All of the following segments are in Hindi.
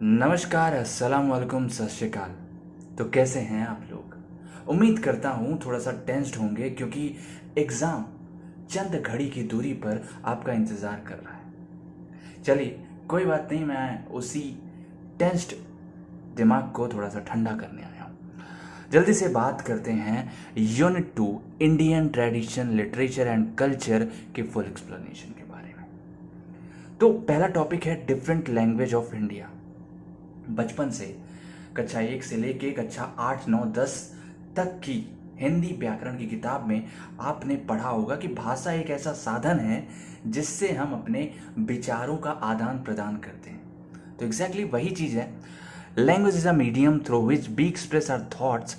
नमस्कार, अस्सलाम वालेकुम, सत श्री अकाल। तो कैसे हैं आप लोग? उम्मीद करता हूँ थोड़ा सा टेंस्ड होंगे क्योंकि एग्ज़ाम चंद घड़ी की दूरी पर आपका इंतज़ार कर रहा है। चलिए, कोई बात नहीं, मैं उसी टेंस्ड दिमाग को थोड़ा सा ठंडा करने आया हूँ। जल्दी से बात करते हैं unit 2 Indian tradition, literature and culture के फुल एक्सप्लेनेशन के बारे में। तो पहला टॉपिक है डिफरेंट लैंग्वेज ऑफ इंडिया। बचपन से कक्षा 1 से लेके कक्षा 8, 9, 10 तक की हिंदी व्याकरण की किताब में आपने पढ़ा होगा कि भाषा एक ऐसा साधन है जिससे हम अपने विचारों का आदान प्रदान करते हैं। तो एग्जैक्टली वही चीज़ है। Language is a medium through which we express our thoughts.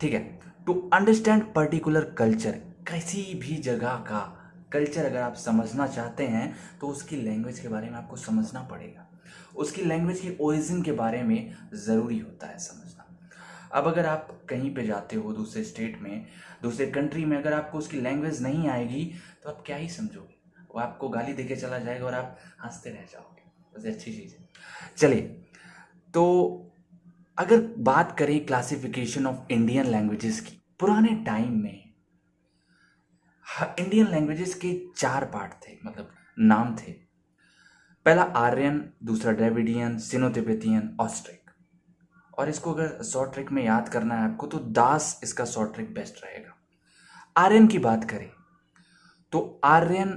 ठीक है, टू अंडरस्टैंड पर्टिकुलर कल्चर, किसी भी जगह का कल्चर अगर आप समझना चाहते हैं तो उसकी लैंग्वेज के बारे में आपको समझना पड़ेगा। उसकी लैंग्वेज की ओरिजिन के बारे में ज़रूरी होता है समझना। अब अगर आप कहीं पे जाते हो दूसरे स्टेट में, दूसरे कंट्री में, अगर आपको उसकी लैंग्वेज नहीं आएगी तो आप क्या ही समझोगे। वो आपको गाली देके चला जाएगा और आप हंसते रह जाओगे। सबसे अच्छी चीज़ है। चलिए, तो अगर बात करें क्लासिफिकेशन ऑफ इंडियन लैंग्वेजेस की, पुराने टाइम में इंडियन लैंग्वेजेस के 4 पार्ट थे, मतलब नाम थे। पहला आर्यन, दूसरा द्रविडियन, सिनो तिब्बतियन, ऑस्ट्रिक। और इसको अगर शॉर्ट ट्रिक में याद करना है आपको तो दास इसका शॉर्ट ट्रिक बेस्ट रहेगा। आर्यन की बात करें तो Aryan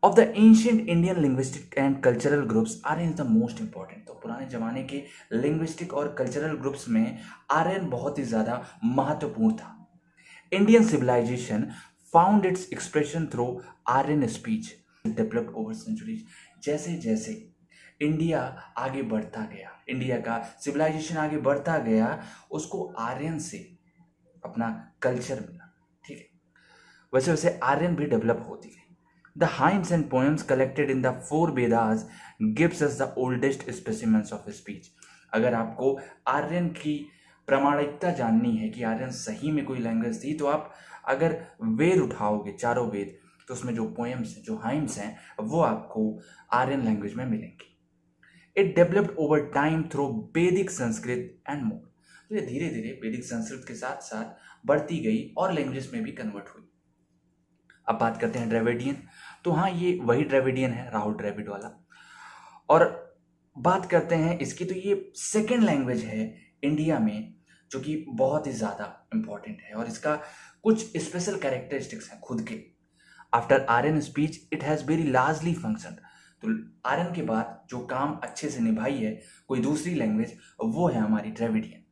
of the ancient Indian linguistic and cultural groups, Aryan is the most important. तो पुराने जमाने के लिंग्विस्टिक और कल्चरल ग्रुप्स में आर्यन बहुत ही ज़्यादा महत्वपूर्ण था। Indian civilization found its expression through Aryan speech developed over centuries. जैसे जैसे इंडिया आगे बढ़ता गया, इंडिया का सिविलाइजेशन आगे बढ़ता गया, उसको आर्यन से अपना कल्चर मिला। ठीक है, वैसे वैसे आर्यन भी डेवलप होती गई। The hymns and poems collected in the 4 Vedas gives us the oldest specimens of speech. अगर आपको आर्यन की प्रामाणिकता जाननी है कि आर्यन सही में कोई लैंग्वेज थी, तो आप अगर वेद उठाओगे, चारों वेद, तो उसमें जो पोएम्स हैं, जो हाइम्स हैं, वो आपको आर्यन लैंग्वेज में मिलेंगी। It developed over time through वैदिक संस्कृत एंड मोर। तो ये धीरे धीरे वैदिक संस्कृत के साथ साथ बढ़ती गई और लैंग्वेज में भी कन्वर्ट हुई। अब बात करते हैं द्रविडियन। तो हाँ, ये वही द्रविडियन है, राहुल द्रविड वाला। और बात करते हैं इसकी, तो ये सेकेंड लैंग्वेज है इंडिया में जो कि बहुत ही ज़्यादा इंपॉर्टेंट है और इसका कुछ स्पेशल कैरेक्टरिस्टिक्स हैं खुद के। After Aryan speech it has very largely function. तो आर्यन के बाद जो काम अच्छे से निभाई है कोई दूसरी लैंग्वेज, वो है हमारी Dravidian.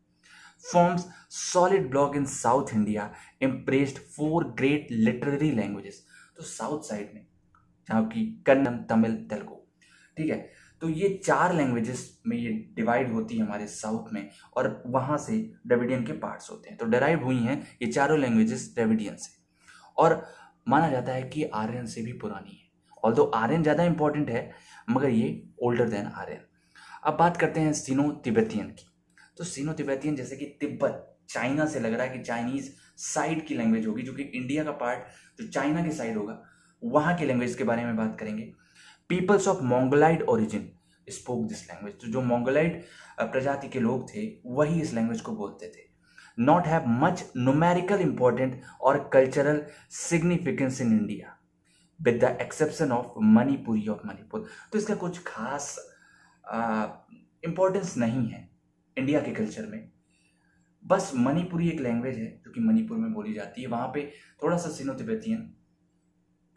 Forms solid block in south India, impressed 4 great literary languages. तो साउथ साइड में जहाँ की कन्नड़, तमिल, तेलुगु, ठीक है, तो ये 4 लैंग्वेजेस में ये डिवाइड होती है हमारे साउथ में, और वहाँ से द्रविडियन के पार्ट्स होते हैं। तो डेराइव हुई हैं ये चारों लैंग्वेजेस द्रविडियन से, और माना जाता है कि आर्यन से भी पुरानी है। ऑल्दो आर्यन ज़्यादा इंपॉर्टेंट है, मगर ये ओल्डर देन आर्यन। अब बात करते हैं सिनो तिब्बतियन की। तो सिनो तिब्बतियन जैसे कि तिब्बत चाइना से लग रहा है कि चाइनीज साइड की लैंग्वेज होगी, जो कि इंडिया का पार्ट जो चाइना की साइड होगा, वहाँ की लैंग्वेज के बारे में बात करेंगे। Peoples of Mongoloid origin spoke this language. तो जो मोंगोलाइड प्रजाति के लोग थे वही इस लैंग्वेज को बोलते थे। Not have much numerical important और cultural significance in India with the exception of Manipuri of Manipur. तो इसका कुछ खास इंपॉर्टेंस नहीं है इंडिया के कल्चर में। बस मणिपुरी एक लैंग्वेज है जो कि मणिपुर में बोली जाती है, वहाँ पे थोड़ा सा सिनो तिब्बतियन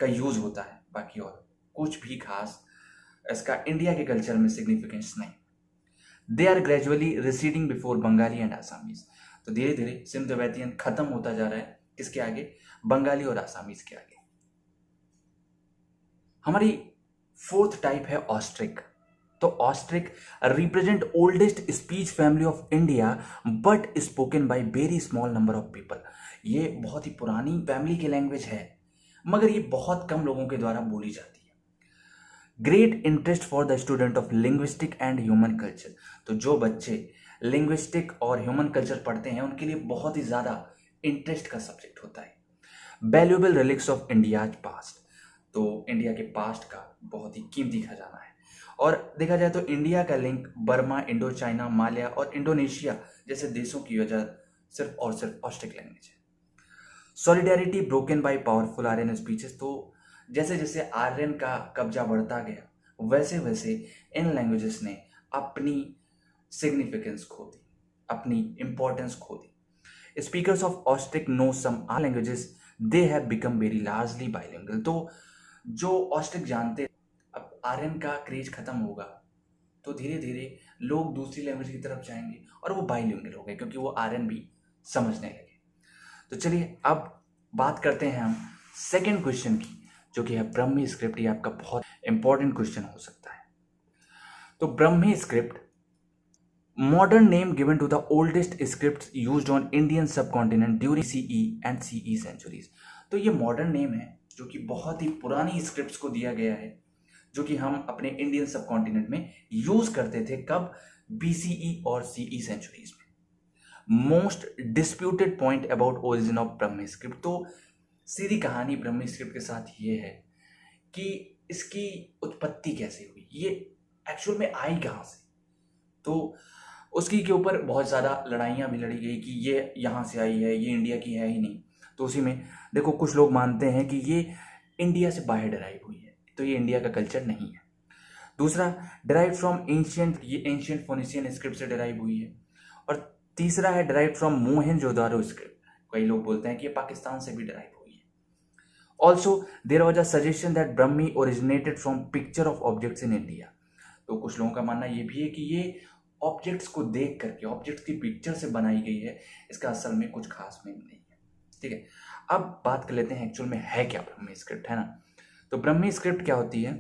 का यूज होता है, बाकी और कुछ भी खास इसका इंडिया के कल्चर में सिग्निफिकेंस नहीं। They are gradually receding before Bengali and Assamese. तो धीरे धीरे सिनो तिब्बतियन खत्म होता जा रहा है, किसके आगे? बंगाली और आसामीज के आगे। हमारी 4th टाइप है ऑस्ट्रिक। तो Austric represent oldest speech family of India but spoken by very small number of people. ये बहुत ही पुरानी फैमिली की लैंग्वेज है, मगर ये बहुत कम लोगों के द्वारा बोली जाती है। Great interest for the student of linguistic and human culture. तो जो बच्चे लिंग्विस्टिक और ह्यूमन कल्चर पढ़ते हैं उनके लिए बहुत ही ज़्यादा इंटरेस्ट का सब्जेक्ट होता है। Valuable relics of India's past. तो इंडिया के पास्ट का बहुत ही कीमती खजाना है। और देखा जाए तो इंडिया का link Burma, Indo China, Malaya और इंडोनेशिया जैसे देशों की वजह सिर्फ और सिर्फ ऑस्ट्रिक लैंग्वेज है। Solidarity broken by powerful Aryan speeches. तो जैसे जैसे आर्यन का कब्जा बढ़ता गया वैसे वैसे इन लैंग्वेजेस ने अपनी सिग्निफिकेंस खो दी, अपनी इंपॉर्टेंस खो दी। Speakers of Austric no some languages, they have become very largely bilingual. तो जो ऑस्ट्रिक जानते, अब आर्यन का क्रेज खत्म होगा तो धीरे धीरे लोग दूसरी लैंग्वेज की तरफ जाएंगे और वो बाइलिंगुअल हो गए क्योंकि वो आर्यन भी समझने लगे। तो चलिए अब बात करते हैं हम सेकंड क्वेश्चन की, जो कि है ब्रह्मी स्क्रिप्ट। ये आपका बहुत इंपॉर्टेंट क्वेश्चन हो सकता है। तो Brahmi script, modern name given to the oldest script used on Indian subcontinent during CE and CE centuries. तो ये मॉडर्न नेम है जो कि बहुत ही पुरानी स्क्रिप्ट्स को दिया गया है, जो कि हम अपने इंडियन सबकॉन्टिनेंट में यूज करते थे। कब? बीसीई और सीई सेंचुरीज में। Most disputed point about origin of Brahmi script. तो सीधी कहानी ब्रह्मी स्क्रिप्ट के साथ ये है कि इसकी उत्पत्ति कैसे हुई, ये एक्चुअल में आई कहाँ से। तो उसकी के ऊपर बहुत ज़्यादा लड़ाइयाँ भी लड़ी गई कि ये यहाँ से आई है, ये इंडिया की है ही नहीं। तो उसी में देखो कुछ लोग मानते हैं कि ये इंडिया से बाहर डराइव हुई है, तो ये इंडिया का कल्चर नहीं है। दूसरा, डराइव फ्रॉम एंशियंट, ये एंशियंट फोनिशियन स्क्रिप्ट से डराइव हुई है। और तीसरा है डराइव फ्रॉम मोहनजोदारो स्क्रिप्ट। कई लोग बोलते हैं कि ये पाकिस्तान से भी डराइव हुई है। Also there was a suggestion that Brahmi originated from picture of objects in India. तो कुछ लोगों का मानना ये भी है कि ये ऑब्जेक्ट्स को देख करके, ऑब्जेक्ट्स की पिक्चर से बनाई गई है, इसका असल में कुछ खास मीनिंग नहीं है। ठीक है, अब बात कर लेते हैं एक्चुअल में है क्या ब्रह्मी स्क्रिप्ट, है ना। तो ब्रह्मी स्क्रिप्ट क्या होती है?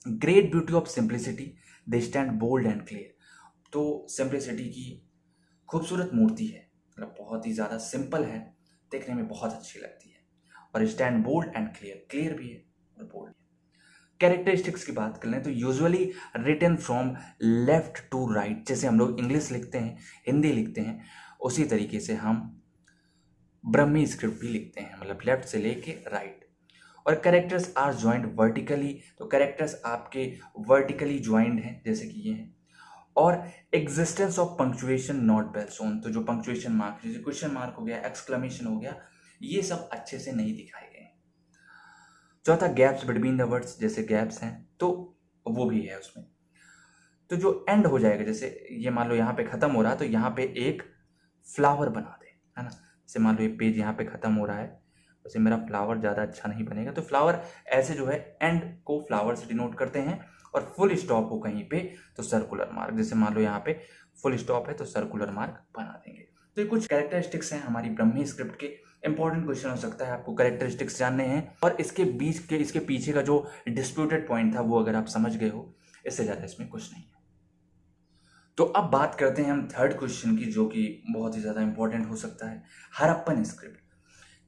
Great beauty of simplicity, they stand bold and clear. तो सिंप्लिसिटी की खूबसूरत मूर्ति है, मतलब बहुत ही ज़्यादा सिंपल है, देखने में बहुत अच्छी लगती है। और stand bold and clear, clear भी है और बोल्ड भी है। कैरेक्टरिस्टिक्स की बात कर लें तो usually written from left to right. जैसे हम लोग इंग्लिश लिखते हैं, हिंदी लिखते हैं, उसी तरीके से हम ब्रह्मी स्क्रिप्ट भी लिखते हैं, मतलब लेफ्ट से लेके राइट। और कैरेक्टर्स आर ज्वाइंट वर्टिकली। तो कैरेक्टर्स आपके वर्टिकली ज्वाइंट हैं, जैसे कि ये हैं। और existence of punctuation not well shown. तो जो पंक्चुएशन मार्क, जैसे क्वेश्चन मार्क हो गया, एक्सक्लेमेशन हो गया, ये सब अच्छे से नहीं दिखाए गए। चौथा, गैप्स बिटवीन द वर्ड्स, जैसे गैप्स हैं तो वो भी है उसमें। तो जो एंड हो जाएगा, जैसे ये मान लो यहाँ पे खत्म हो रहा है तो यहाँ पे एक फ्लावर बना दे, है ना। जैसे मान लो ये पेज यहाँ पे खत्म हो रहा है, वैसे मेरा फ्लावर ज़्यादा अच्छा नहीं बनेगा, तो फ्लावर ऐसे जो है एंड को फ्लावर से डिनोट करते हैं। और फुल स्टॉप हो कहीं पे तो सर्कुलर मार्क, जैसे मान लो यहाँ पे फुल स्टॉप है तो सर्कुलर मार्क बना देंगे। तो ये कुछ कैरेक्टरिस्टिक्स हैं हमारी ब्रह्मी स्क्रिप्ट के। इंपॉर्टेंट क्वेश्चन हो सकता है, आपको कैरेक्टरिस्टिक्स जानने हैं और इसके बीच के, इसके पीछे का जो डिस्प्यूटेड पॉइंट था वो अगर आप समझ गए हो, इससे ज़्यादा इसमें कुछ नहीं है। तो अब बात करते हैं हम थर्ड क्वेश्चन की, जो कि बहुत ही ज़्यादा इंपॉर्टेंट हो सकता है। Harappan script,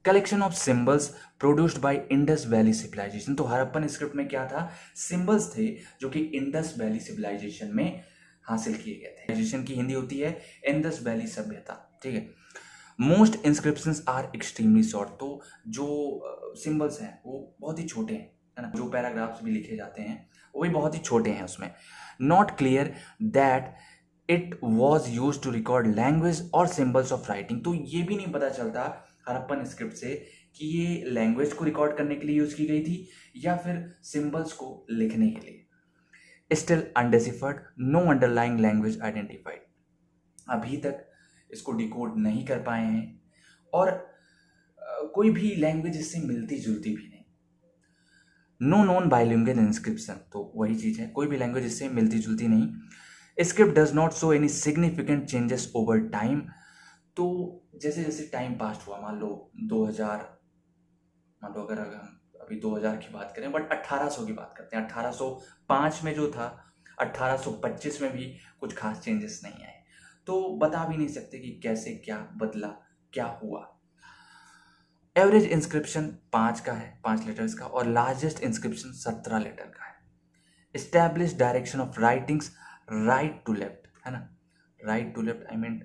collection of symbols produced by Indus valley civilization. तो हड़प्पन स्क्रिप्ट में क्या था? सिंबल्स थे जो कि इंडस वैली सिविलाइजेशन में हासिल किए गए थे। सिविलाइजेशन की हिंदी होती है इंडस वैली सभ्यता, ठीक है। Most inscriptions are extremely short. तो जो सिंबल्स हैं वो बहुत ही छोटे हैं, है ना। जो पैराग्राफ्स भी लिखे जाते हैं वो भी बहुत ही छोटे हैं उसमें। Not clear that it was use to record language और सिंबल्स ऑफ राइटिंग। तो ये भी नहीं पता चलता हड़प्पन स्क्रिप्ट से कि ये लैंग्वेज को रिकॉर्ड करने के लिए यूज की गई थी या फिर सिंबल्स को लिखने के लिए। Still undeciphered, no underlying language identified. अभी तक इसको डिकोड नहीं कर पाए हैं और कोई भी लैंग्वेज इससे मिलती जुलती भी नहीं। नो नॉन बाइलिंगुअल इंस्क्रिप्शन, तो वही चीज़ है, कोई भी लैंग्वेज इससे मिलती जुलती नहीं। Script does not show any significant changes over time. तो जैसे जैसे टाइम पास्ट हुआ, मान लो 2000, मान लो अगर हम अभी 2000 की बात करें, बट 1800 की बात करते हैं, 1805 में जो था, 1825 में भी कुछ खास चेंजेस नहीं आए। तो बता भी नहीं सकते कि कैसे क्या बदला, क्या हुआ। एवरेज इंस्क्रिप्शन 5 का है, 5 लेटर्स का, और लार्जेस्ट इंस्क्रिप्शन 17 लेटर का है। Establish direction of writings right to left, है ना। Right to left I mean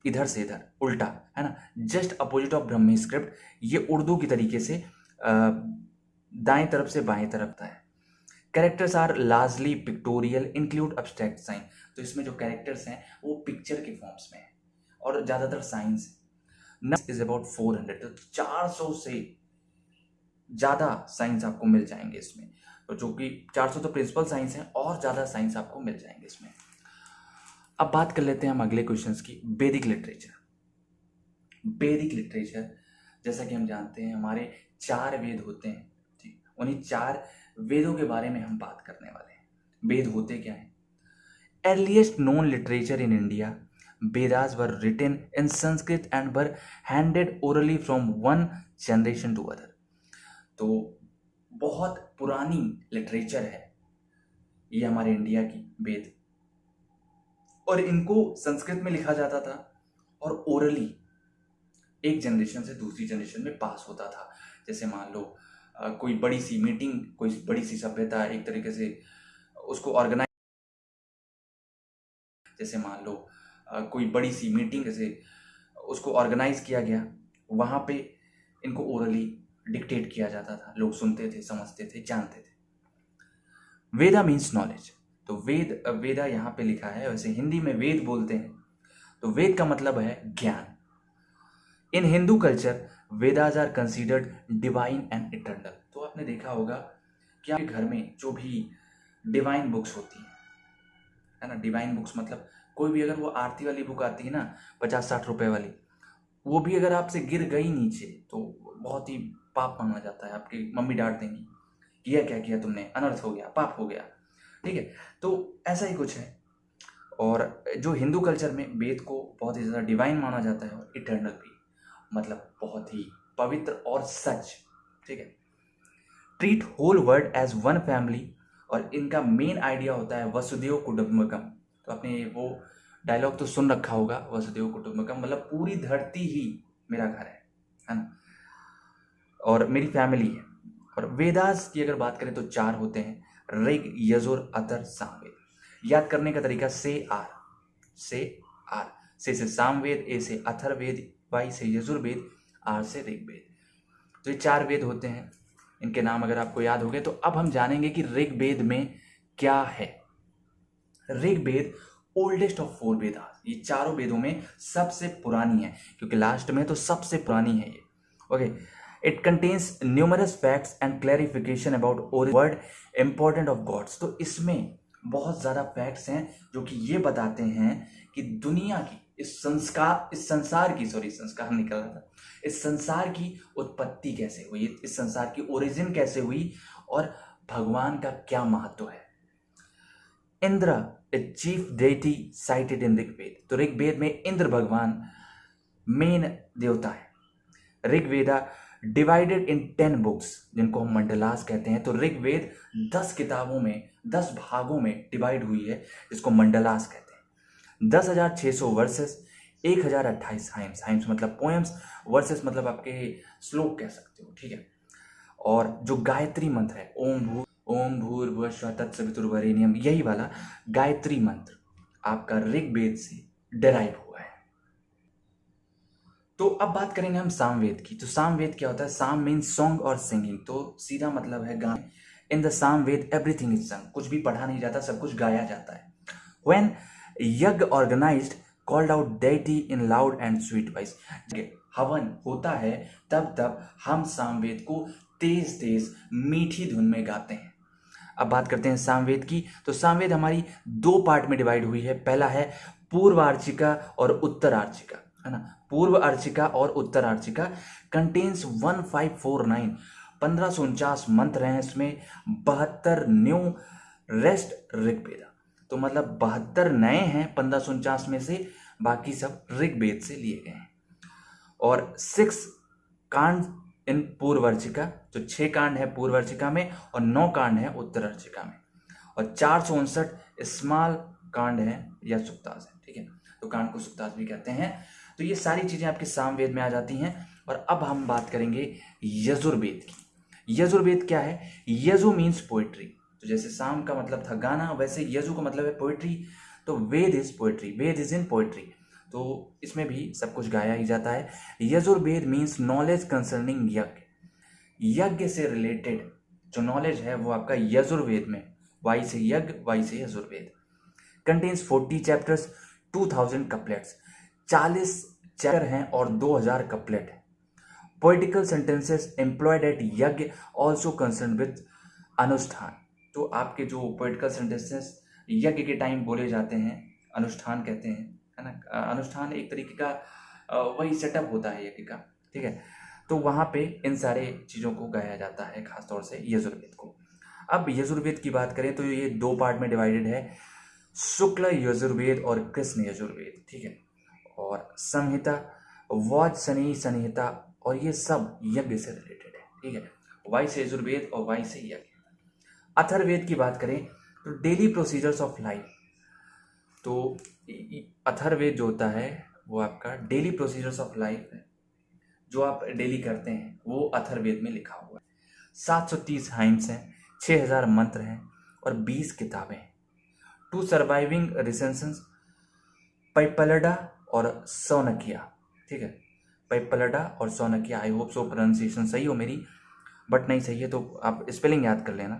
इधर से इधर, उल्टा, है ना। Just opposite of Brahmi script, ये उर्दू की तरीके से दाएं तरफ से बाएं तरफ था है। Characters are largely pictorial, include abstract sign. तो इसमें जो कैरेक्टर्स हैं वो पिक्चर के फॉर्म्स में है और ज़्यादातर साइंस है। नंबर इज अबाउट 400, तो 400 से ज़्यादा साइंस आपको मिल जाएंगे इसमें, तो जो कि 400 तो प्रिंसिपल साइंस हैं और ज़्यादा साइंस आपको मिल जाएंगे इसमें। अब बात कर लेते हैं हम अगले क्वेश्चंस की, वैदिक लिटरेचर। वैदिक लिटरेचर जैसा कि हम जानते हैं हमारे 4 वेद होते हैं, ठीक, उन्हीं 4 वेदों के बारे में हम बात करने वाले हैं। वेद होते क्या हैं? Earliest known literature in India, Vedas were written in Sanskrit and were handed orally from one generation to other. तो बहुत पुरानी लिटरेचर है ये हमारे इंडिया की वेद, और इनको संस्कृत में लिखा जाता था और ओरली एक जनरेशन से दूसरी जनरेशन में पास होता था। जैसे मान लो कोई बड़ी सी मीटिंग, कोई बड़ी सी सभ्यता एक तरीके से उसको ऑर्गेनाइज, जैसे मान लो कोई बड़ी सी मीटिंग जैसे उसको ऑर्गेनाइज किया गया, वहाँ पे इनको ओरली डिक्टेट किया जाता था, लोग सुनते थे, समझते थे, जानते थे। वेदा मीन्स नॉलेज, तो वेदा यहाँ पे लिखा है, वैसे हिंदी में वेद बोलते हैं, तो वेद का मतलब है ज्ञान। In Hindu culture Vedas are considered divine and eternal. तो आपने देखा होगा कि आपके घर में जो भी डिवाइन बुक्स होती है ना, डिवाइन बुक्स मतलब कोई भी अगर वो आरती वाली बुक आती है ना 50-60 रुपए वाली, वो भी अगर आपसे गिर गई नीचे तो बहुत ही पाप माना जाता है, आपकी मम्मी डांट देंगी कि यह क्या किया तुमने, अनर्थ हो गया, पाप हो गया, ठीक है। तो ऐसा ही कुछ है। और जो हिंदू कल्चर में वेद को बहुत ही ज़्यादा डिवाइन माना जाता है और इटर्नल भी, मतलब बहुत ही पवित्र और सच, ठीक है। Treat whole world as one family, और इनका मेन आइडिया होता है वसुदेव कुटुंबकम। तो आपने वो डायलॉग तो सुन रखा होगा, वसुदेव कुटुंबकम मतलब पूरी धरती ही मेरा घर है ना, और मेरी फैमिली है। और वेदास की अगर बात करें तो 4 होते हैं, ऋग, यजुर, अथर, सामवेद। याद करने का तरीका से आर, से सामवेद, ए से अथर्ववेद, वाई से यजुर्वेद, आर से ऋग्वेद। तो ये 4 वेद होते हैं, इनके नाम अगर आपको याद हो गए। तो अब हम जानेंगे कि ऋग्वेद में क्या है। ऋग्वेद ओल्डेस्ट ऑफ 4 वेदास, ये चारों वेदों में सबसे पुरानी है, क्योंकि लास्ट में तो सबसे पुरानी है ये। Okay, it contains numerous facts and clarification about word important of gods. तो इसमें बहुत ज़्यादा फैक्ट्स हैं जो कि ये बताते हैं कि दुनिया की इस संसार की उत्पत्ति कैसे हुई, इस संसार की ओरिजिन कैसे हुई, और भगवान का क्या महत्व है। Indra is chief deity cited in Rigveda. तो ऋग्वेद में इंद्र भगवान मेन देवता है। ऋग्वेदा डिवाइडेड इन 10 बुक्स, जिनको हम मंडलास कहते हैं। तो ऋग्वेद 10 किताबों में, 10 भागों में डिवाइड हुई है, जिसको मंडलास कहते हैं। 10,600 वर्सेस, 1,028 हाइम्स मतलब पोएम्स, वर्सेस मतलब आपके श्लोक कह सकते हो, ठीक है। और जो गायत्री मंत्र है, ओम भूर्भुवः स्वः तत्सवितुर्वरेण्यम, यही वाला गायत्री मंत्र आपका ऋग्वेद से डेराइव हुआ है। तो अब बात करेंगे हम सामवेद की। तो सामवेद क्या होता है? साम मीन्स सॉन्ग और सिंगिंग, तो सीधा मतलब है गाना। In the Samaveda everything is सung, कुछ भी पढ़ा नहीं जाता, सब कुछ गाया जाता है। When yajna organized called out deity in loud and sweet voice, हवन होता है तब हम सामवेद को तेज तेज मीठी धुन में गाते हैं। अब बात करते हैं सामवेद की। तो सामवेद हमारी 2 पार्ट में डिवाइड हुई है। पहला है पूर्व आर्चिका और उत्तर आर्चिका, है ना। पूर्व आर्चिका और उत्तर आर्चिका कंटेन्स 1549, 1549 मंत्र हैं इसमें, 72 न्यू रेस्ट ऋग्वेदा। तो मतलब 72 नए हैं 1549 में से, बाकी सब ऋग्वेद से लिए गए हैं। और 6 कांड इन पूर्व अर्चिका, जो 6 कांड है पूर्व अर्चिका में और 9 कांड है उत्तर अर्चिका में, और 459 स्मॉल कांड है या सुक्तास है, ठीक है। तो कांड को सुक्तास भी कहते हैं। तो ये सारी चीजें आपके सामवेद में आ जाती हैं। और अब हम बात करेंगे यजुर्वेद की। यजुर्वेद क्या है? यजु मीन्स पोइट्री। तो जैसे साम का मतलब था गाना, वैसे यजु का मतलब है पोइट्री। तो Veda is poetry, Veda is in poetry, तो इसमें भी सब कुछ गाया ही जाता है। यजुर्वेद मीन्स नॉलेज कंसर्निंग यज्ञ, यज्ञ से रिलेटेड जो नॉलेज है वो आपका यजुर्वेद में, वाई से यज्ञ, वाई से Yajurveda. Contains 40 chapters, 2000 couplets, 40 chapter हैं और 2000 कपलेट हैं। पोइटिकल सेंटेंसेस एम्प्लॉयड एट यज्ञ ऑल्सो कंसर्न विथ अनुष्ठान। तो आपके जो पोइटिकल सेंटेंसेस यज्ञ के टाइम बोले जाते हैं, अनुष्ठान कहते हैं, है ना। अनुष्ठान एक तरीके का वही सेटअप होता है यज्ञ का, ठीक है। तो वहाँ पे इन सारे चीज़ों को गाया जाता है, खासतौर से यजुर्वेद को। अब यजुर्वेद की बात करें तो ये 2 पार्ट में डिवाइडेड है, शुक्ल यजुर्वेद और कृष्ण यजुर्वेद, ठीक है। और संहिता, वाजसनेयी संहिता, और ये सब यज्ञ से रिलेटेड है, ठीक है। वाई से यजुर्वेद और वाई से यज्ञ। अथर्ववेद की बात करें तो डेली प्रोसीजर्स ऑफ लाइफ। तो अथर्ववेद जो होता है वो आपका डेली प्रोसीजर्स ऑफ लाइफ है, जो आप डेली करते हैं वो अथर्ववेद में लिखा हुआ है। 730 हाइम्स हैं, 6000 मंत्र हैं और 20 किताबें हैं। 2 सर्वाइविंग रिसेंशंस, पैपलडा और सौनकिया, ठीक है। पैपलडा और सौनकिया, आई होप सो प्रोनाउंसिएशन सही हो मेरी, बट नहीं सही है तो आप स्पेलिंग याद कर लेना,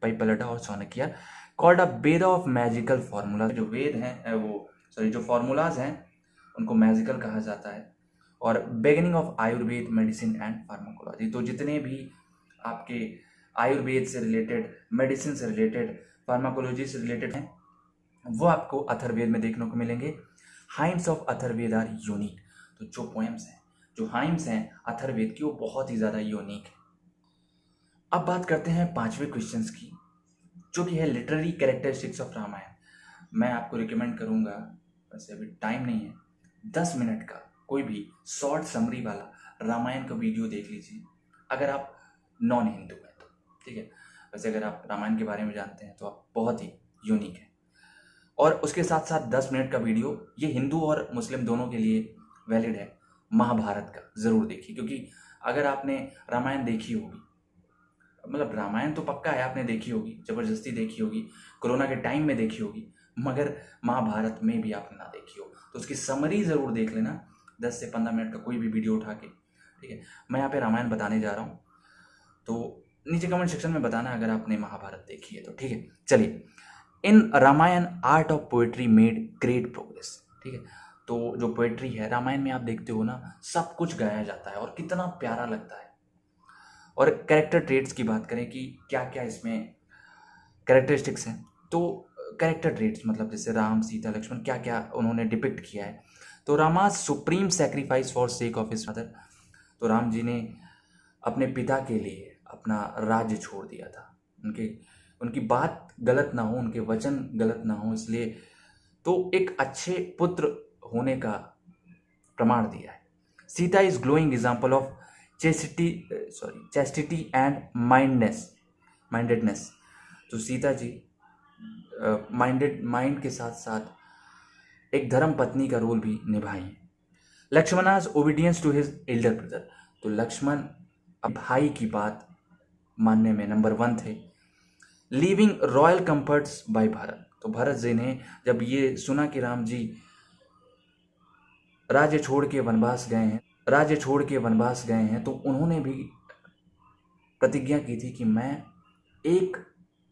पैपलडा और Shaunakiya. Called a Veda of magical formula. जो वेद हैं वो जो फार्मूलाज हैं उनको मैजिकल कहा जाता है। और beginning of Ayurveda, medicine and pharmacology. तो जितने भी आपके आयुर्वेद से रिलेटेड, मेडिसिन से रिलेटेड, फार्माकोलॉजी से रिलेटेड हैं वो आपको अथर्ववेद में देखने को मिलेंगे। Hymns of Atharvaveda are unique. तो जो पोएम्स हैं, जो हाइम्स हैं अथर्ववेद की, वो बहुत ही ज़्यादा यूनिक है। अब बात करते हैं 5वें क्वेश्चंस की, जो कि है लिटरेरी कैरेक्टरिस्टिक्स ऑफ रामायण। मैं आपको रिकमेंड करूंगा, वैसे अभी टाइम नहीं है, 10 मिनट का कोई भी शॉर्ट समरी वाला रामायण का वीडियो देख लीजिए, अगर आप नॉन हिंदू हैं तो, ठीक है। वैसे अगर आप रामायण के बारे में जानते हैं तो आप बहुत ही यूनिक है। और उसके साथ साथ 10 मिनट का वीडियो, ये हिंदू और मुस्लिम दोनों के लिए वैलिड है, महाभारत का ज़रूर देखिए। क्योंकि अगर आपने रामायण देखी होगी, मतलब रामायण तो पक्का है आपने देखी होगी, ज़बरदस्ती देखी होगी, कोरोना के टाइम में देखी होगी, मगर महाभारत में भी आपने ना देखी हो तो उसकी समरी ज़रूर देख लेना, 10 से 15 मिनट का कोई भी वीडियो उठा के, ठीक है। मैं यहाँ पे रामायण बताने जा रहा हूँ, तो नीचे कमेंट सेक्शन में बताना अगर आपने महाभारत देखी है तो, ठीक है। चलिए, in Ramayan art of poetry made great progress, ठीक है। तो जो पोएट्री है रामायण में आप देखते हो ना, सब कुछ गाया जाता है और कितना प्यारा लगता है। और कैरेक्टर ट्रेट्स की बात करें कि क्या क्या इसमें कैरेक्टरिस्टिक्स हैं, तो कैरेक्टर ट्रेट्स मतलब जैसे राम, सीता, लक्ष्मण, क्या क्या उन्होंने डिपिक्ट किया है। तो Rama's supreme sacrifice for sake of his father. तो राम जी ने अपने पिता के लिए अपना राज्य छोड़ दिया था, उनकी बात गलत ना हो, उनके वचन गलत ना हो, इसलिए तो एक अच्छे पुत्र होने का प्रमाण दिया है। Sita is glowing example of chastity and mindedness. तो सीता जी माइंड के साथ साथ एक धर्म पत्नी का रोल भी निभाई है। Lakshmana's obedience to his elder brother. तो लक्ष्मण भाई की बात मानने में नंबर 1 थे। Leaving royal comforts by Bharat. तो भरत जी ने जब ये सुना कि राम जी राज्य छोड़ के वनवास गए हैं तो उन्होंने भी प्रतिज्ञा की थी कि मैं एक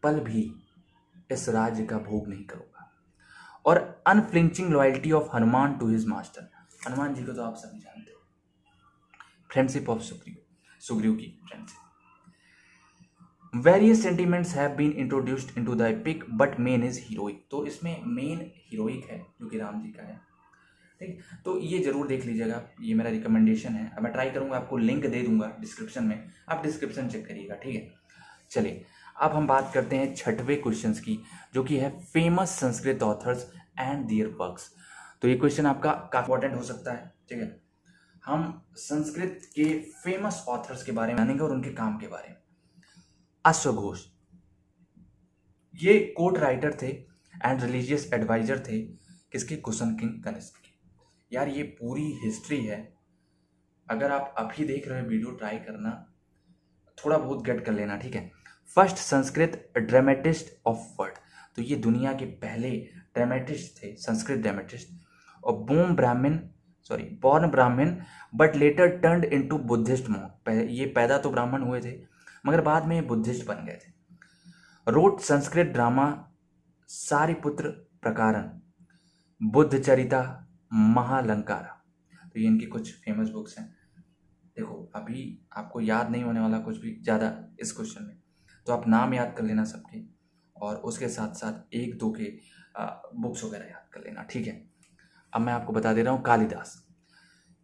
पल भी इस राज्य का भोग नहीं करूंगा। और unflinching loyalty of Hanuman to his master. Hanuman ji को तो आप सभी जानते हो, फ्रेंडशिप ऑफ सुग्रीव की friendship. Various sentiments have been introduced into the epic but main is heroic. तो इसमें मेन हीरोइक है जो कि राम जी का है, ठीक। तो ये जरूर देख लीजिएगा, ये मेरा रिकमेंडेशन है। अब मैं ट्राई करूंगा, आपको लिंक दे दूंगा डिस्क्रिप्शन में, आप डिस्क्रिप्शन चेक करिएगा, ठीक है। चलिए, अब हम बात करते हैं 6वें क्वेश्चंस की, जो कि है famous Sanskrit authors and there works. तो ये क्वेश्चन आपका काफी इंपॉर्टेंट हो सकता है, ठीक है। हम संस्कृत के फेमस ऑथर्स के बारे में जानेंगे और उनके काम के बारे में। अश्वघोष, ये कोर्ट राइटर थे एंड रिलीजियस एडवाइजर थे, किसके? कुशन किंग कनिष्क के। यार ये पूरी हिस्ट्री है, अगर आप अभी देख रहे हो वीडियो, ट्राई करना, थोड़ा बहुत गेट कर लेना, ठीक है। First Sanskrit dramatist of world. तो ये दुनिया के पहले ड्रामेटिस्ट थे, संस्कृत ड्रामेटिस्ट। और बॉर्न ब्राह्मण but later turned into Buddhist monk. ये पैदा तो ब्राह्मण हुए थे मगर बाद में ये बुद्धिस्ट बन गए थे। Wrote Sanskrit drama Sariputra Prakarana, Buddhacharita, Mahalankara. तो ये इनकी कुछ फेमस बुक्स हैं। देखो अभी आपको याद नहीं होने वाला कुछ भी ज़्यादा इस क्वेश्चन में, तो आप नाम याद कर लेना सबके, और उसके साथ साथ एक दो के बुक्स वगैरह याद कर लेना, ठीक है। अब मैं आपको बता दे रहा हूँ Kalidas,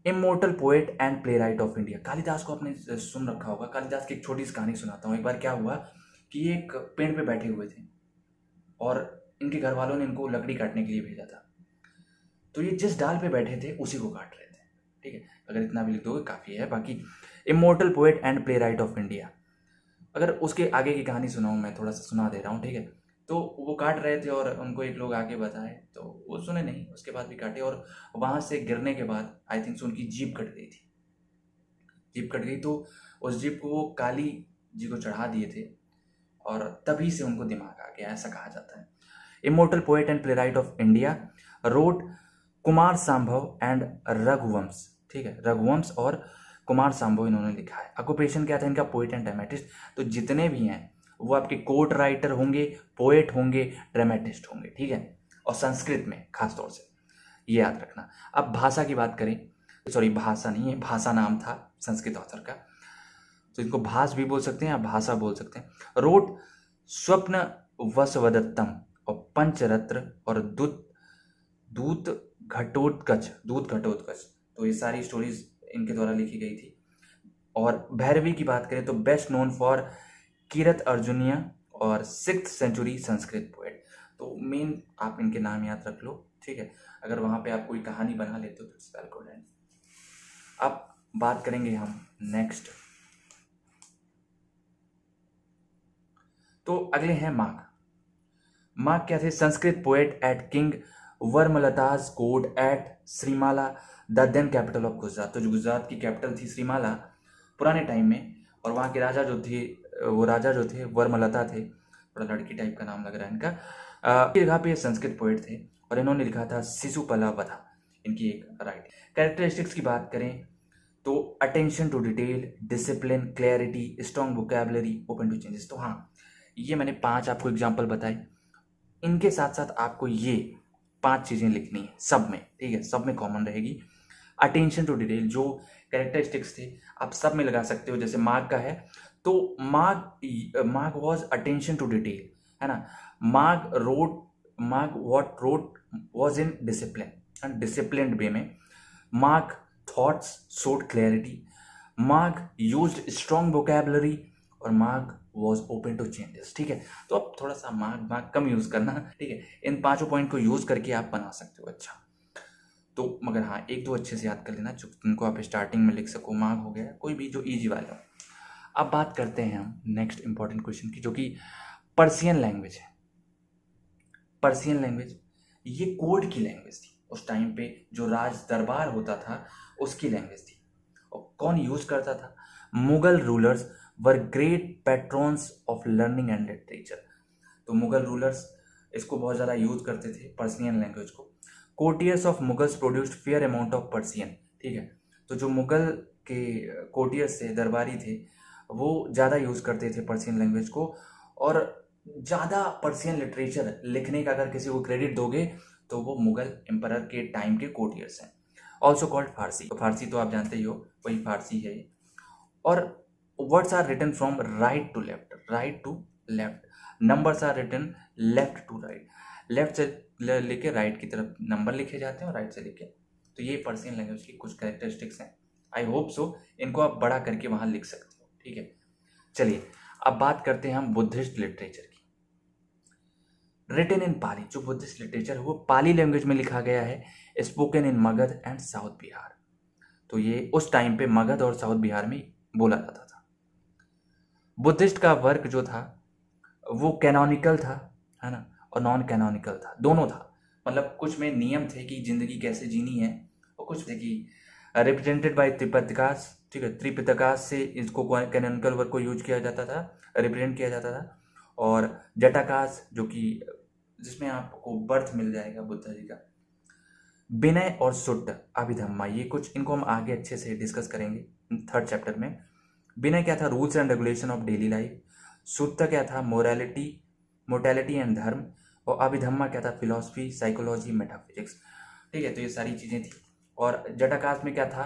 immortal poet and playwright of India. Kalidas को आपने सुन रखा होगा। कालिदास की एक छोटी सी कहानी सुनाता हूँ। एक बार क्या हुआ कि ये एक पेड़ पे बैठे हुए थे और इनके घर वालों ने इनको लकड़ी काटने के लिए भेजा था। तो ये जिस डाल पे बैठे थे उसी को काट रहे थे, ठीक है। अगर इतना भी लिख दोगे काफ़ी है। बाकी immortal poet and playwright of India, अगर उसके आगे की कहानी सुनाऊँ, मैं थोड़ा सा सुना दे रहा हूँ, ठीक है। तो वो काट रहे थे और उनको एक लोग आके बताए, तो वो सुने नहीं, उसके बाद भी काटे, और वहाँ से गिरने के बाद आई थिंक उनकी जीभ कट गई थी। जीभ कट गई तो उस जीभ को वो काली जी को चढ़ा दिए थे, और तभी से उनको दिमाग आ गया, ऐसा कहा जाता है। Immortal poet and playwright of India wrote Kumarasambhava and Raghuvansh, ठीक है। रघुवंश और कुमार संभव इन्होंने लिखा है। ऑक्यूपेशन क्या था इनका? Poet and dramatist. तो जितने भी हैं वो आपके कोर्ट राइटर होंगे, पोएट होंगे, ड्रामेटिस्ट होंगे, ठीक है। और संस्कृत में खास तौर से ये याद रखना। अब भाषा की बात करें, सॉरी भाषा नहीं है, भाषा नाम था संस्कृत ऑथर का, तो इनको भास भी बोल सकते हैं या भाषा बोल सकते हैं। रोट स्वप्न वसवदत्तम और पंचरत्न और दूत दूत घटोत्कच, तो ये सारी स्टोरीज इनके द्वारा लिखी गई थी। और भैरवी की बात करें तो बेस्ट नोन फॉर किरत अर्जुनिया और 6th सेंचुरी संस्कृत पोएट। तो मेन आप इनके नाम याद रख लो, ठीक है। अगर वहाँ पे आप कोई कहानी बना लेते हो तो इट्स वेल गुड। अब बात करेंगे हम नेक्स्ट, तो अगले हैं माघ। माघ क्या थे? Sanskrit poet at king Varmalata's court at Shrimala, the then capital of Gujarat. तो जो गुजरात की कैपिटल थी श्रीमाला पुराने टाइम में, और वहाँ के राजा जो थे, वो राजा जो थे वर्मलता थे, थोड़ा लड़की टाइप का नाम लग रहा है इनका। जगह पे संस्कृत पोएट थे और इन्होंने लिखा था शिशुपाला वधा, इनकी एक राइट। कैरेक्टरिस्टिक्स की बात करें तो attention to detail, discipline, clarity, strong vocabulary, open to changes. तो हाँ, ये मैंने 5 आपको एग्जाम्पल बताए। इनके साथ साथ आपको ये 5 चीज़ें लिखनी है सब में, ठीक है, सब में कॉमन रहेगी। अटेंशन टू डिटेल, जो कैरेक्टरिस्टिक्स थे आप सब में लगा सकते हो। जैसे मार्ग का है तो मार्ग वॉज अटेंशन टू डिटेल, है ना। मार्ग what wrote was in discipline and disciplined way में। मार्ग थॉट्स शोड क्लैरिटी, मार्ग यूज्ड स्ट्रॉन्ग वोकैबुलरी, और मार्ग वॉज ओपन टू चेंजेस, ठीक है। तो अब थोड़ा सा मार्ग कम यूज़ करना, ठीक है। इन 5 पॉइंट को यूज़ करके आप बना सकते हो अच्छा। तो मगर हाँ, एक दो अच्छे से याद कर लेना जिनको आप स्टार्टिंग में लिख सको। मार्ग हो गया, कोई भी जो ईजी वाले हो। अब बात करते हैं हम नेक्स्ट इंपॉर्टेंट क्वेश्चन की, जो कि पर्सियन लैंग्वेज है। पर्सियन लैंग्वेज ये कोड की लैंग्वेज थी उस टाइम पे, जो राज दरबार होता था उसकी लैंग्वेज थी। और कौन यूज करता था? Mughal rulers were great patrons of learning and literature. तो मुगल रूलर्स इसको बहुत ज़्यादा यूज करते थे, पर्सियन लैंग्वेज को। Courtiers of Mughals produced fair amount of Persian, ठीक है। तो जो मुगल के कोर्टियर्स थे, दरबारी थे, वो ज़्यादा यूज़ करते थे पर्सियन लैंग्वेज को। और ज़्यादा पर्सियन लिटरेचर लिखने का अगर किसी को क्रेडिट दोगे तो वो मुगल एम्परर के टाइम के कोर्टियर्स हैं। ऑल्सो कॉल्ड फारसी। तो फारसी तो आप जानते ही हो, वही फारसी है। और words are written from right to left, right to left. Numbers are written left to right, left से लेके राइट की तरफ नंबर लिखे जाते हैं और राइट से लेके। तो ये पर्सियन लैंग्वेज की कुछ कैरेक्टरिस्टिक्स हैं। आई होप सो इनको आप बड़ा करके वहाँ लिख सकते हो, ठीक है। चलिए अब बात करते हैं हम बुद्धिस्ट लिटरेचर की। रिटन इन पाली, जो बुद्धिस्ट लिटरेचर है वो पाली लैंग्वेज में लिखा गया है। Spoken in Magadh and south Bihar. तो ये उस टाइम पे मगध और साउथ बिहार में बोला जाता था। बुद्धिस्ट का वर्क जो था वो कैनोनिकल था, है ना, और नॉन कैनोनिकल था, दोनों था। मतलब कुछ में नियम थे कि जिंदगी कैसे जीनी है, और कुछ थे कि रिप्रेजेंटेड बाय त्रिपिटकास, ठीक है। त्रिपिटकास से इसको कैनोनिकल वर्क को यूज किया जाता था, रिप्रेजेंट किया जाता था। और जटाकास जो कि जिसमें आपको बर्थ मिल जाएगा बुद्ध जी का। विनय और सुट्ट अभिधम्मा, ये कुछ इनको हम आगे अच्छे से डिस्कस करेंगे 3rd चैप्टर में। विनय क्या था? Rules and regulation of daily life. Sutta क्या था? Mortality and dharma. और अभिधम्मा क्या था? Philosophy, psychology, metaphysics. ठीक है, तो ये सारी चीज़ें थी। और जटाकाश में क्या था?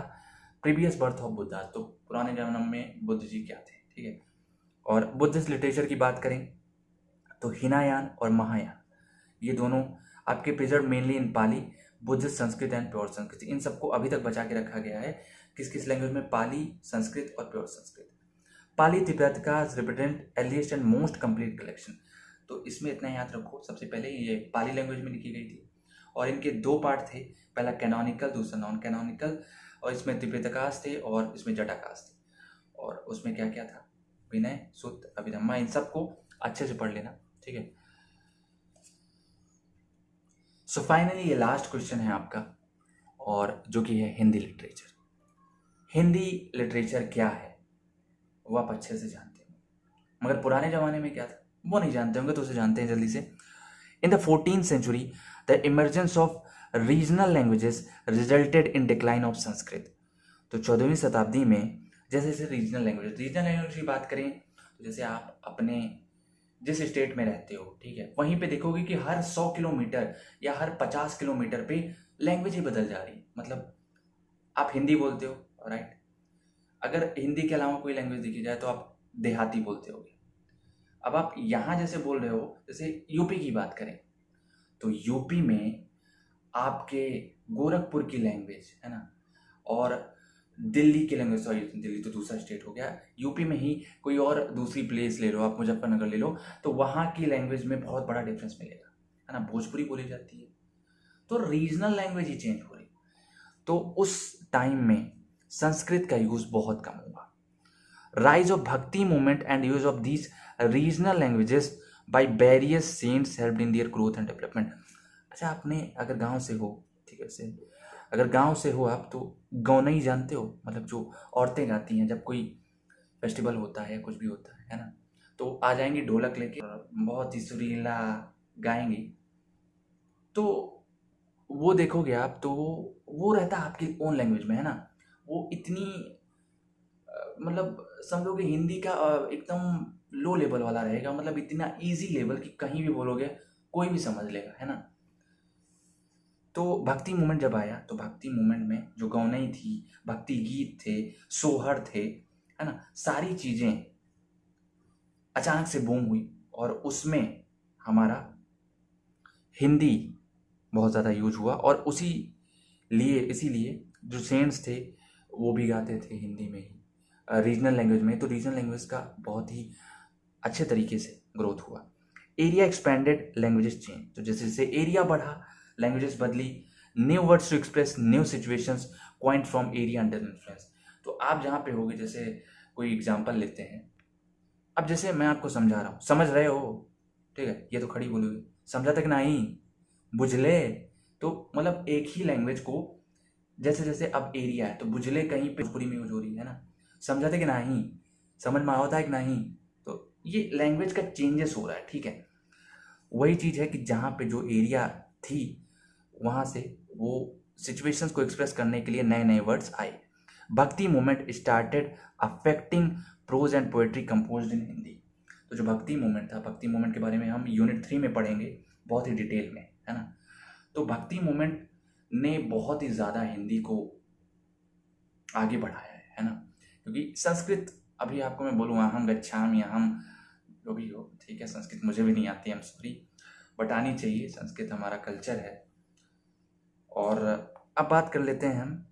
प्रीवियस बर्थ ऑफ बुद्धा, तो पुराने जन्म में बुद्ध जी क्या थे। ठीक है, और बुद्धिस्ट लिटरेचर की बात करें तो हिनायान और महायान, ये दोनों आपके preserve mainly in Pali, Buddhist, Sanskrit and pure Sanskrit. इन सबको अभी तक बचा के रखा गया है किस किस लैंग्वेज में? पाली, संस्कृत और प्योर संस्कृत। पाली तिब्बत का represent earliest and most complete collection. तो इसमें इतना याद रखो, सबसे पहले ये पाली लैंग्वेज में लिखी गई थी और इनके दो पार्ट थे, पहला कैनोनिकल, दूसरा नॉन कैनोनिकल। और इसमें तिब्बतकाश थे और इसमें जटाकाश थे। और उसमें क्या क्या था? विनय, सुत्त, अभिधम्मा, इन सबको अच्छे से पढ़ लेना। ठीक है, सो फाइनली ये लास्ट क्वेश्चन है आपका, और जो कि है हिंदी लिटरेचर। हिंदी लिटरेचर क्या है वो आप अच्छे से जानते हो, मगर पुराने ज़माने में क्या था वो नहीं जानते होंगे, तो उसे जानते हैं जल्दी से। In the 14th century, the emergence of regional languages resulted in decline of Sanskrit. तो 14वीं शताब्दी में जैसे जैसे रीजनल लैंग्वेज की बात करें तो जैसे आप अपने जिस स्टेट में रहते हो, ठीक है, वहीं पे देखोगे कि हर 100 किलोमीटर या हर 50 किलोमीटर पे लैंग्वेज ही बदल जा रही है। मतलब आप हिंदी बोलते हो, राइट, अगर हिंदी के अलावा कोई लैंग्वेज देखी जाए तो आप देहाती बोलते होगे। अब आप यहाँ जैसे बोल रहे हो, जैसे यूपी की बात करें तो यूपी में आपके गोरखपुर की लैंग्वेज है ना, और दिल्ली की लैंग्वेज, सॉरी दिल्ली तो दूसरा स्टेट हो गया, यूपी में ही कोई और दूसरी प्लेस ले लो, आप मुजफ्फरनगर ले लो, तो वहाँ की लैंग्वेज में बहुत बड़ा डिफरेंस मिलेगा, है ना। भोजपुरी बोली जाती है, तो रीजनल लैंग्वेज ही चेंज हो रही। तो उस टाइम में संस्कृत का यूज बहुत कम हुआ। Rise of bhakti movement and use of these regional languages by various saints helped in their growth and development. अच्छा, आपने अगर गांव से हो, ठीक है, से अगर गांव से हो आप, तो गौनई जानते हो, मतलब जो औरतें गाती हैं जब कोई फेस्टिवल होता है या कुछ भी होता है ना, तो आ जाएंगी ढोलक लेके और बहुत ही सुरीला गाएंगी। तो वो देखोगे आप तो वो रहता है आपकी ओन लैंग्वेज में, है ना। वो इतनी मतलब समझो कि हिंदी का एकदम लो लेवल वाला रहेगा, मतलब इतना इजी लेवल कि कहीं भी बोलोगे कोई भी समझ लेगा, है ना। तो भक्ति मूवमेंट जब आया तो भक्ति मूवमेंट में जो गौनई थी, भक्ति गीत थे, सोहर थे, है ना, सारी चीज़ें अचानक से बूम हुई और उसमें हमारा हिंदी बहुत ज़्यादा यूज हुआ। और इसीलिए जो सेंट्स थे वो भी गाते थे हिंदी में ही, रीजनल लैंग्वेज में। तो रीजनल लैंग्वेज का बहुत ही अच्छे तरीके से ग्रोथ हुआ। एरिया एक्सपेंडेड, लैंग्वेजेस चेंज, तो जैसे जैसे एरिया बढ़ा लैंग्वेजेस बदली। New words to express new situations point from area under influence. तो आप जहाँ पे होगे, जैसे कोई एग्जांपल लेते हैं, अब जैसे मैं आपको समझा रहा हूँ, समझ रहे हो, ठीक है, ये तो खड़ी बोलोगे, समझा तक नहीं, बुझले। तो मतलब एक ही लैंग्वेज को जैसे जैसे अब एरिया है तो बुझले कहीं पे भोजपुरी में यूज हो रही है ना, समझाते कि नहीं, समझ में आता है कि नहीं। तो ये लैंग्वेज का चेंजेस हो रहा है, ठीक है। वही चीज़ है कि जहाँ पे जो एरिया थी वहाँ से वो सिचुएशंस को एक्सप्रेस करने के लिए नए नए वर्ड्स आए। Bhakti movement started affecting prose and poetry composed in Hindi. तो जो भक्ति मूवमेंट था, भक्ति मूवमेंट के बारे में हम यूनिट 3 में पढ़ेंगे बहुत ही डिटेल में, है ना। तो भक्ति मूवमेंट ने बहुत ही ज़्यादा हिंदी को आगे बढ़ाया है ना, क्योंकि संस्कृत, अभी आपको मैं बोलूँ अहम गच्छामि, अहम जो भी हो, ठीक है, संस्कृत मुझे भी नहीं आती, आई एम सॉरी, बट आनी चाहिए, संस्कृत हमारा कल्चर है। और अब बात कर लेते हैं हम,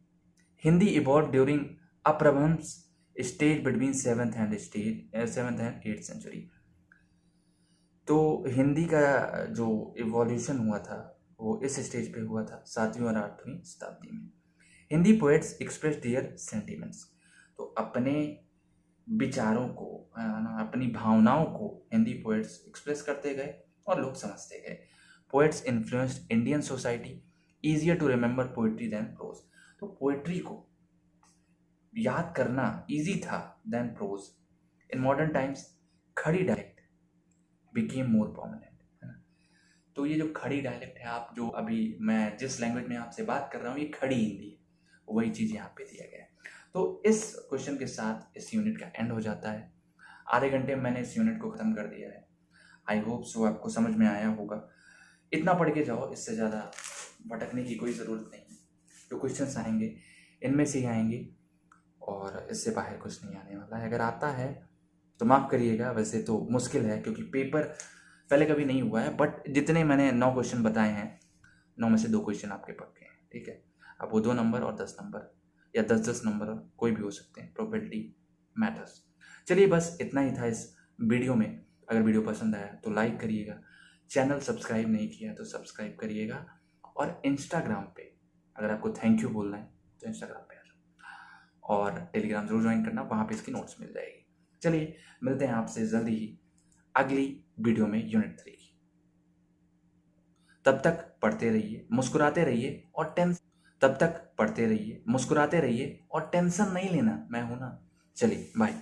Hindi evolve during Apabhramsha stage between 7th and 8th century. तो हिंदी का जो इवोल्यूशन हुआ था वो इस स्टेज पे हुआ था 7वीं और 8वीं शताब्दी में। Hindi poets express their sentiments, तो अपने विचारों को, अपनी भावनाओं को हिंदी पोएट्स एक्सप्रेस करते गए और लोग समझते गए। Poets influenced Indian society, easier to remember poetry than prose. तो पोएट्री को याद करना इजी था than prose. In modern times Khari dialect became more prominent, है ना। तो ये जो खड़ी डायलेक्ट है, आप जो अभी मैं जिस लैंग्वेज में आपसे बात कर रहा हूँ, ये खड़ी हिंदी है, वही चीज़ यहाँ पे दिया गया है। तो इस क्वेश्चन के साथ इस यूनिट का एंड हो जाता है। आधे घंटे में मैंने इस यूनिट को ख़त्म कर दिया है। आई होप सो आपको समझ में आया होगा। इतना पढ़ के जाओ, इससे ज़्यादा भटकने की कोई ज़रूरत नहीं है। जो क्वेश्चंस आएंगे इनमें से ही आएंगे और इससे बाहर कुछ नहीं आने वाला है। अगर आता है तो माफ़ करिएगा, वैसे तो मुश्किल है क्योंकि पेपर पहले कभी नहीं हुआ है, बट जितने मैंने 9 क्वेश्चन बताए हैं 9 में से 2 क्वेश्चन आपके पक्के हैं, ठीक है। अब वो 2 नंबर और 10 नंबर या 10-10 नंबर कोई भी हो सकते हैं, प्रोबेबिलिटी मैटर्स। चलिए बस इतना ही था इस वीडियो में। अगर वीडियो पसंद आया तो लाइक करिएगा, चैनल सब्सक्राइब नहीं किया तो सब्सक्राइब करिएगा, और इंस्टाग्राम पे अगर आपको थैंक यू बोलना है तो इंस्टाग्राम पे आ जाओ, और टेलीग्राम जरूर ज्वाइन करना, वहाँ पे इसकी नोट्स मिल जाएगी। चलिए मिलते हैं आपसे जल्दी ही अगली वीडियो में यूनिट 3 की। तब तक पढ़ते रहिए, मुस्कुराते रहिए और टेंशन नहीं लेना, मैं हूं ना। चलिए बाय।